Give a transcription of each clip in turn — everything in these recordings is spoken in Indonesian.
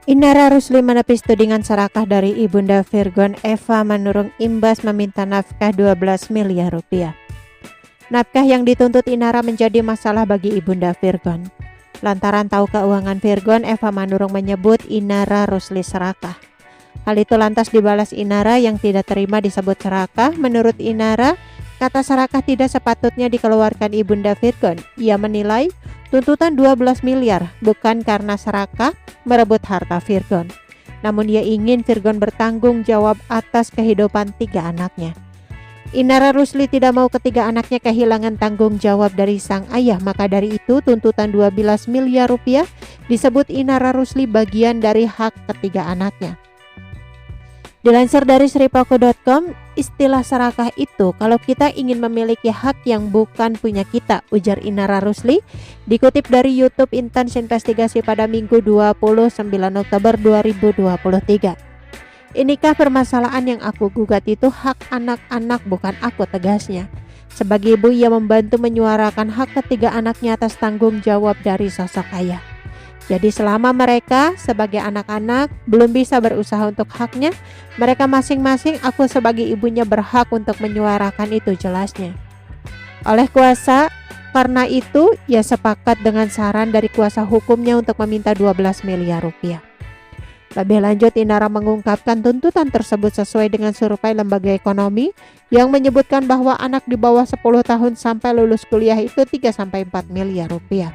Inara Rusli menepis tudingan serakah dari Ibunda Virgon. Eva Manurung imbas meminta nafkah 12 miliar rupiah. Nafkah yang dituntut Inara menjadi masalah bagi Ibunda Virgon. Lantaran tahu keuangan Virgon, Eva Manurung menyebut Inara Rusli serakah. Hal itu lantas dibalas Inara yang tidak terima disebut serakah. Menurut Inara, kata serakah tidak sepatutnya dikeluarkan Ibunda Virgon. Ia menilai tuntutan 12 miliar bukan karena serakah merebut harta Virgon. Namun ia ingin Virgon bertanggung jawab atas kehidupan 3 anaknya. Inara Rusli tidak mau ketiga anaknya kehilangan tanggung jawab dari sang ayah, maka dari itu tuntutan 12 miliar rupiah disebut Inara Rusli bagian dari hak ketiga anaknya. Dilansir dari sripaku.com, istilah serakah itu kalau kita ingin memiliki hak yang bukan punya kita, ujar Inara Rusli, dikutip dari YouTube Intens Investigasi pada Minggu 29 Oktober 2023. Inikah permasalahan yang aku gugat itu hak anak-anak bukan aku, tegasnya. Sebagai ibu, ia membantu menyuarakan hak ketiga anaknya atas tanggung jawab dari sosok ayah. Jadi selama mereka sebagai anak-anak belum bisa berusaha untuk haknya, mereka masing-masing, aku sebagai ibunya berhak untuk menyuarakan itu, jelasnya. Oleh kuasa, karena itu ia sepakat dengan saran dari kuasa hukumnya untuk meminta 12 miliar rupiah. Lebih lanjut, Inara mengungkapkan tuntutan tersebut sesuai dengan survei lembaga ekonomi yang menyebutkan bahwa anak di bawah 10 tahun sampai lulus kuliah itu 3-4 miliar rupiah.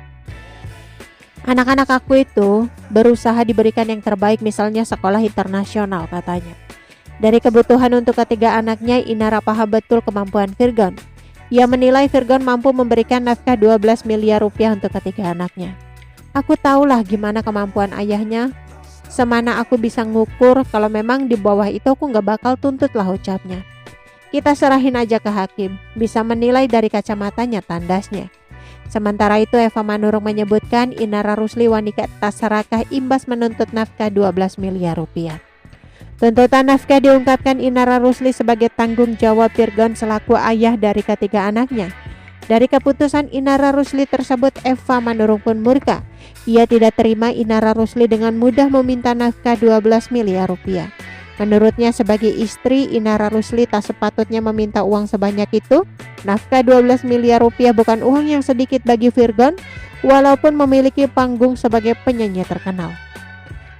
Anak-anak aku itu berusaha diberikan yang terbaik, misalnya sekolah internasional, katanya. Dari kebutuhan untuk ketiga anaknya, Inara paham betul kemampuan Virgon. Ia menilai Virgon mampu memberikan nafkah 12 miliar rupiah untuk ketiga anaknya. Aku tahulah gimana kemampuan ayahnya, semana aku bisa ngukur, kalau memang di bawah itu aku gak bakal tuntut lah, ucapnya. Kita serahin aja ke hakim, bisa menilai dari kacamatanya, tandasnya. Sementara itu, Eva Manurung menyebutkan Inara Rusli wanita serakah imbas menuntut nafkah 12 miliar rupiah. Tuntutan nafkah diungkapkan Inara Rusli sebagai tanggung jawab Virgon selaku ayah dari ketiga anaknya. Dari keputusan Inara Rusli tersebut, Eva Manurung pun murka. Ia tidak terima Inara Rusli dengan mudah meminta nafkah 12 miliar rupiah. Menurutnya sebagai istri, Inara Rusli tak sepatutnya meminta uang sebanyak itu. Nafkah 12 miliar rupiah bukan uang yang sedikit bagi Virgon, walaupun memiliki panggung sebagai penyanyi terkenal.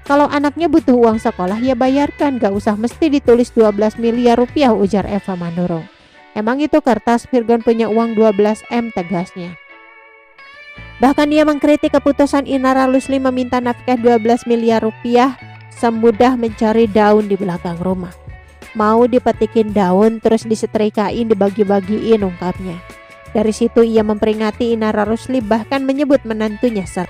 Kalau anaknya butuh uang sekolah, ya bayarkan, gak usah mesti ditulis 12 miliar rupiah, ujar Eva Manurung. Emang itu kertas, Virgon punya uang 12 M, tegasnya. Bahkan ia mengkritik keputusan Inara Rusli meminta nafkah 12 miliar rupiah semudah mencari daun di belakang rumah. Mau dipetikin daun terus disetrikain, dibagi-bagiin, ungkapnya. Dari situ ia memperingati Inara Rusli, bahkan menyebut menantunya ser.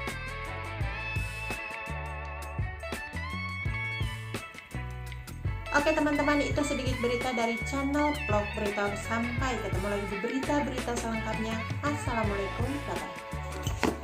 Oke teman-teman, itu sedikit berita dari channel Vlog Berita. Sampai ketemu lagi di berita-berita selengkapnya. Assalamualaikum, bye-bye.